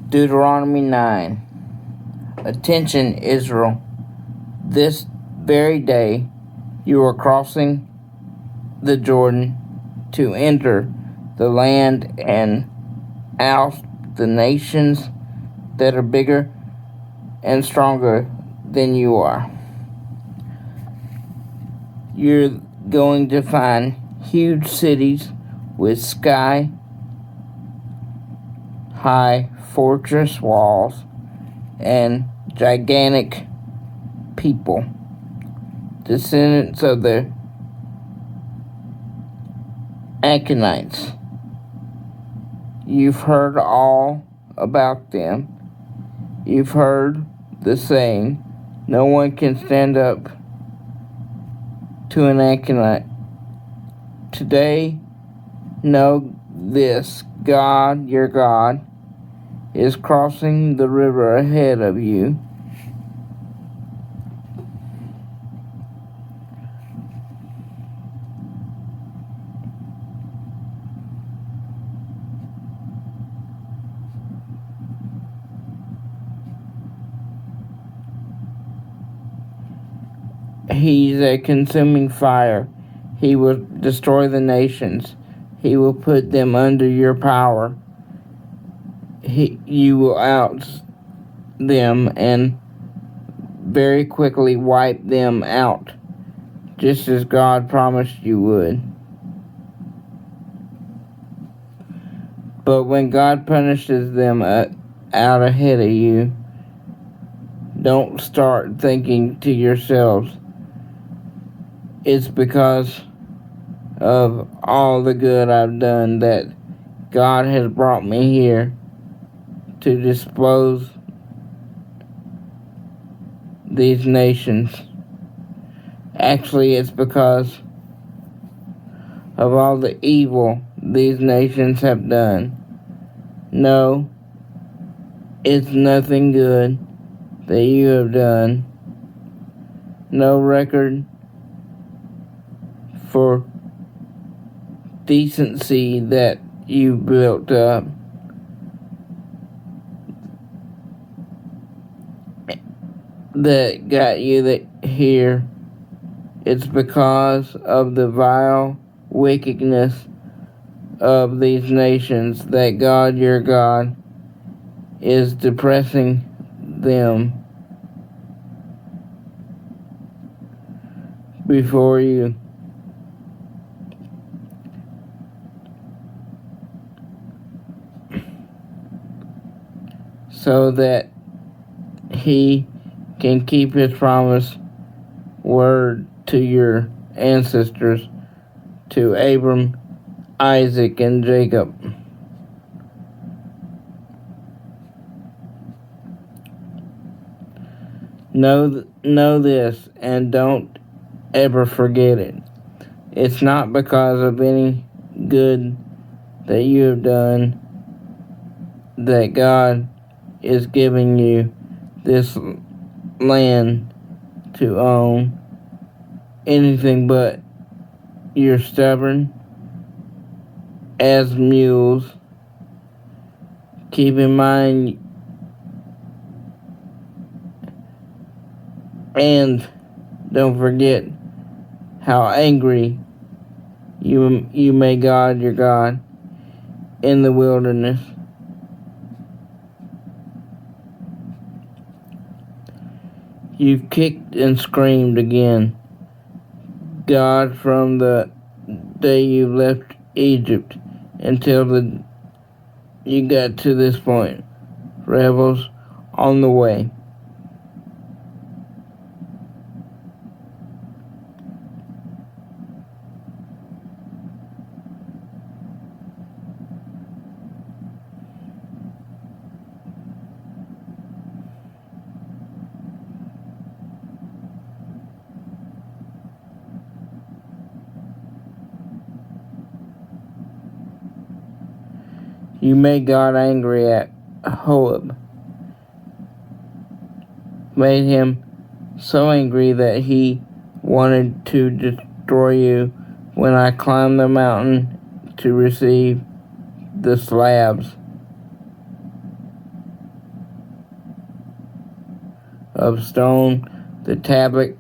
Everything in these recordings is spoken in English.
Deuteronomy 9. Attention, Israel. This very day you are crossing the Jordan to enter the land and oust the nations that are bigger and stronger than you are. You're going to find huge cities with sky-high fortress walls and gigantic people, descendants of the Anakites. You've heard all about them. You've heard the saying, no one can stand up to an Anakite. Today, know this: God, your God, is crossing the river ahead of you. He's a consuming fire. He will destroy the nations. He will put them under your power. You will oust them and very quickly wipe them out, just as God promised you would. But when God punishes them out ahead of you, don't start thinking to yourselves, it's because of all the good I've done that God has brought me here to dispose these nations. Actually, it's because of all the evil these nations have done. No, it's nothing good that you have done. No record for decency that you built up. That got you here. It's because of the vile wickedness of these nations that God, your God, is depressing them before you. So that he can keep his promise word to your ancestors, to Abram, Isaac, and Jacob. Know this and don't ever forget it. It's not because of any good that you have done that God is giving you this land to own. Anything but you're stubborn as mules. Keep in mind, and don't forget how angry you made God, your God, in the wilderness. You've kicked and screamed again, God, from the day you left Egypt until you got to this point. Rebels on the way. You made God angry at Horeb. Made him so angry that he wanted to destroy you when I climbed the mountain to receive the slabs. of stone, the tablet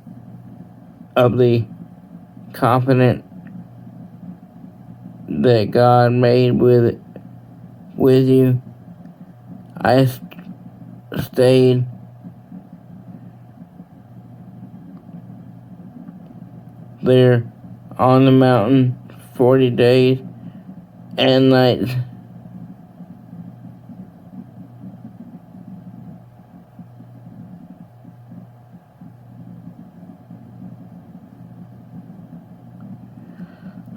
of the covenant that God made with you. I stayed there on the mountain 40 days and nights.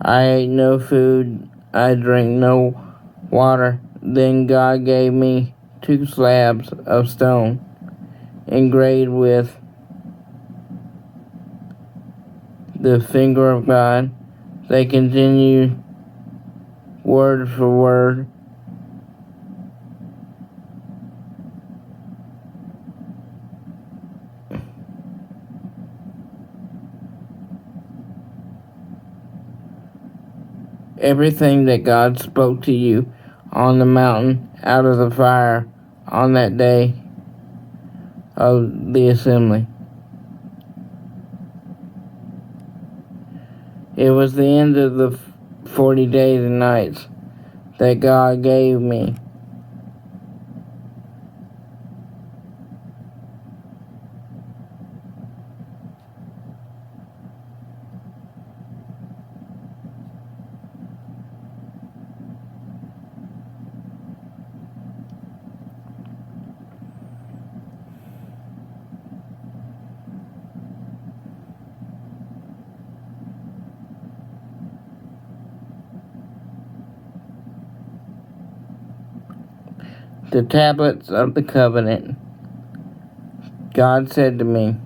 I ate no food, I drank no water. Then God gave me 2 slabs of stone engraved with the finger of God. They continue word for word. Everything that God spoke to you on the mountain out of the fire on that day of the assembly. It was the end of the 40 days and nights that God gave me. The tablets of the covenant. God said to me,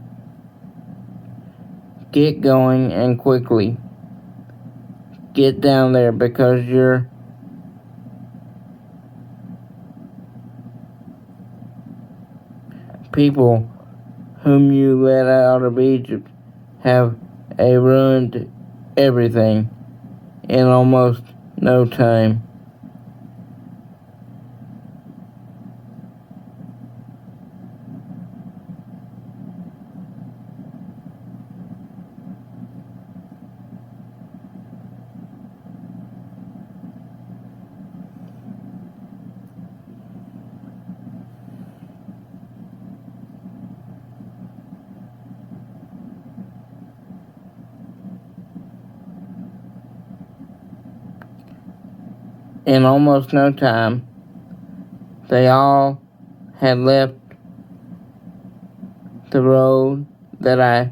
"Get going and quickly. Get down there because your people whom you led out of Egypt have ruined everything in almost no time." In almost no time, they all had left the road that I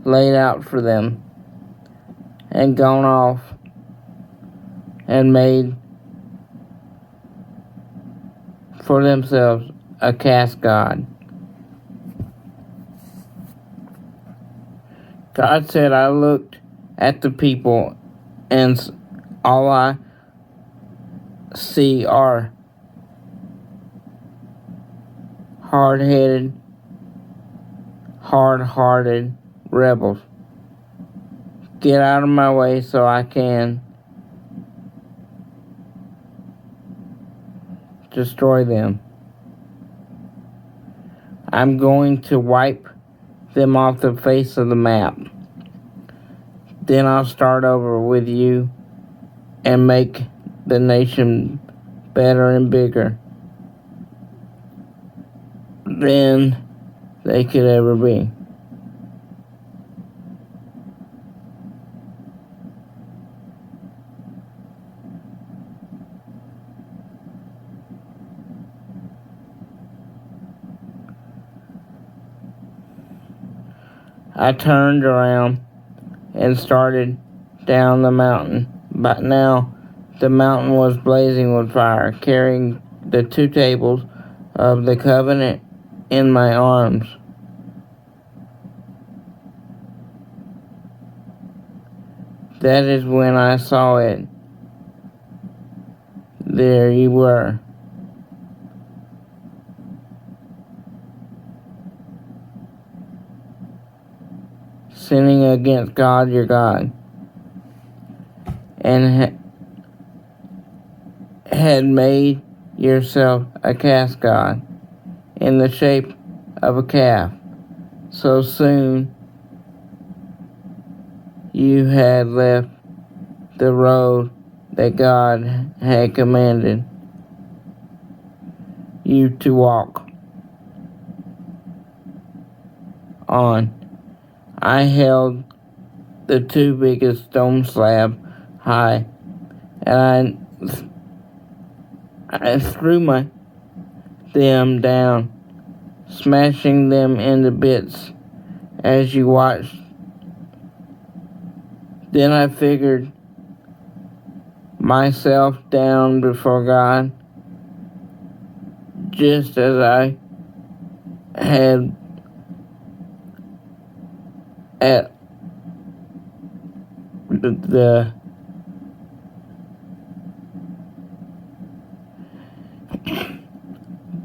laid out for them and gone off and made for themselves a cast god. God said, "I looked at the people and all I see are hard-headed, hard-hearted rebels. Get out of my way so I can destroy them. I'm going to wipe them off the face of the map. Then I'll start over with you and make the nation better and bigger than they could ever be." I turned around and started down the mountain. But now the mountain was blazing with fire, carrying the 2 tables of the covenant in my arms. That is when I saw it. There you were. Sinning against God your God, and had made yourself a cast god in the shape of a calf. So soon you had left the road that God had commanded you to walk on. I held the two biggest stone slabs high, and I threw them down, smashing them into bits as you watched. Then I figured myself down before God, just as I had at the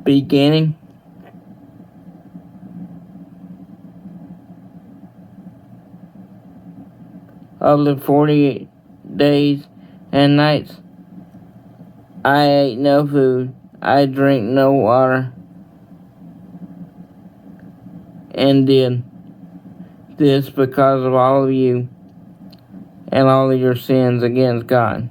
beginning of the 40 days and nights. I ate no food, I drank no water, and did this because of all of you and all of your sins against God.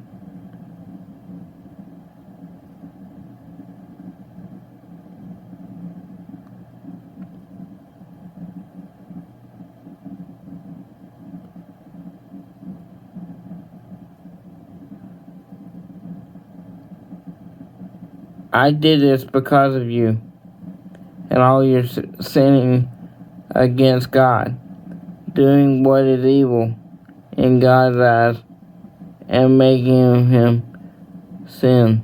I did this because of you and all your sinning against God, doing what is evil in God's eyes and making him sin.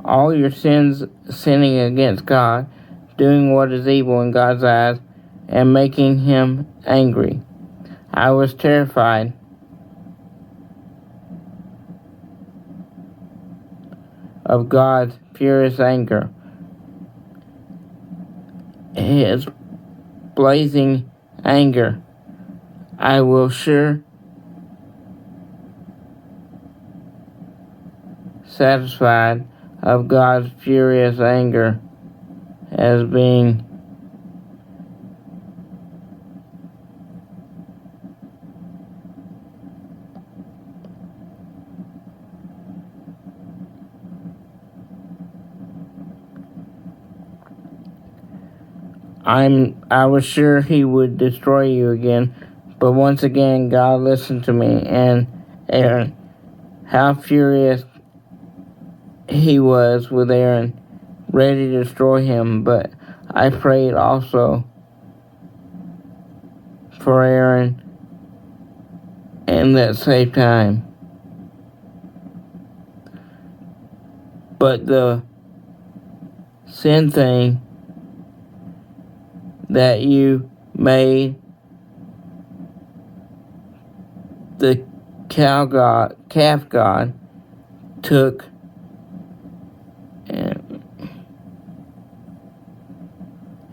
All your sins sinning against God, doing what is evil in God's eyes, and making him angry. I was terrified of God's furious anger, his blazing anger. I will sure satisfied of God's furious anger as being I was sure he would destroy you again, but once again God listened to me and Aaron. How furious he was with Aaron, ready to destroy him, but I prayed also for Aaron in that same time. But the sin thing that you made, the calf god, took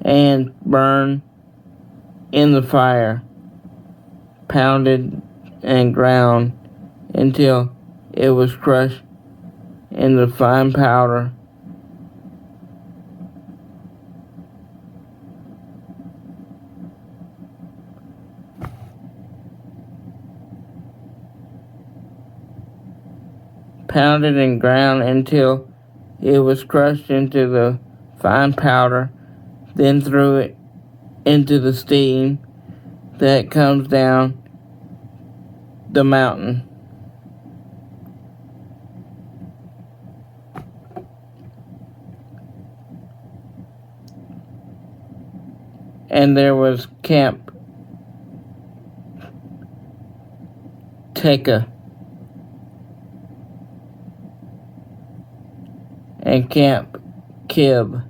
and burned in the fire, pounded and ground until it was crushed into fine powder. Pounded and ground until it was crushed into the fine powder, then threw it into the steam that comes down the mountain. And there was Camp Tekka and Camp Kib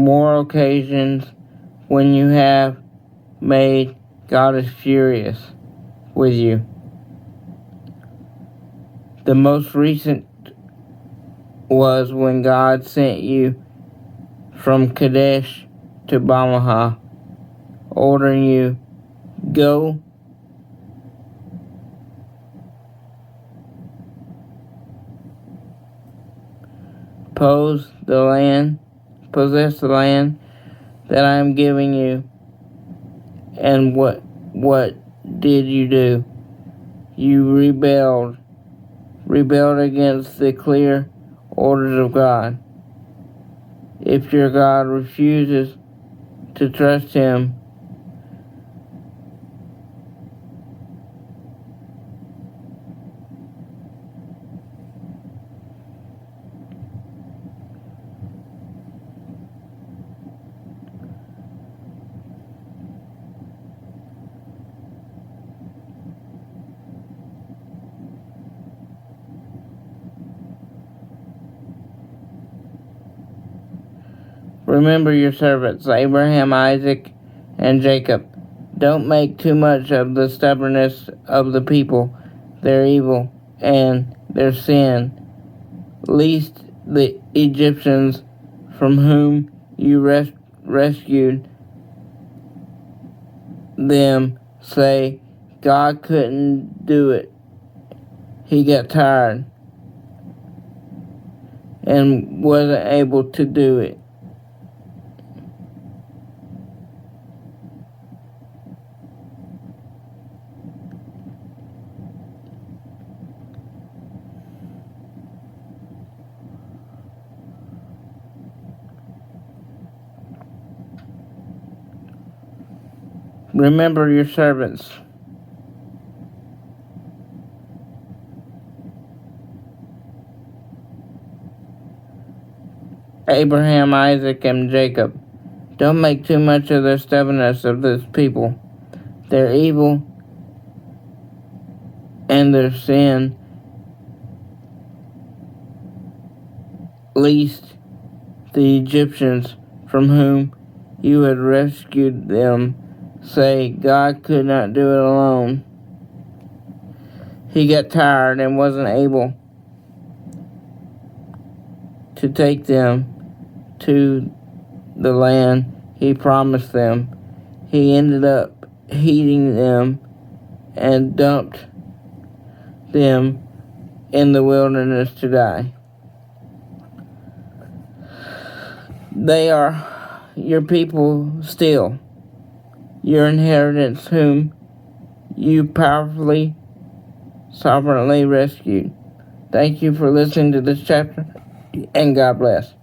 more occasions when you have made God is furious with you. The most recent was when God sent you from Kadesh to Bamaha, ordering you, go possess the land that I am giving you. And what did you do? You rebelled against the clear orders of God. If your God refuses to trust him, remember your servants, Abraham, Isaac, and Jacob. Don't make too much of the stubbornness of the people, their evil, and their sin, lest the Egyptians from whom you rescued them say, God couldn't do it. He got tired and wasn't able to do it. Remember your servants, Abraham, Isaac, and Jacob. Don't make too much of the stubbornness of this people, their evil, and their sin, lest the Egyptians from whom you had rescued them say, God could not do it alone. He got tired and wasn't able to take them to the land he promised them. He ended up heating them and dumped them in the wilderness to die. They are your people still, your inheritance whom you powerfully, sovereignly rescued. Thank you for listening to this chapter, and God bless.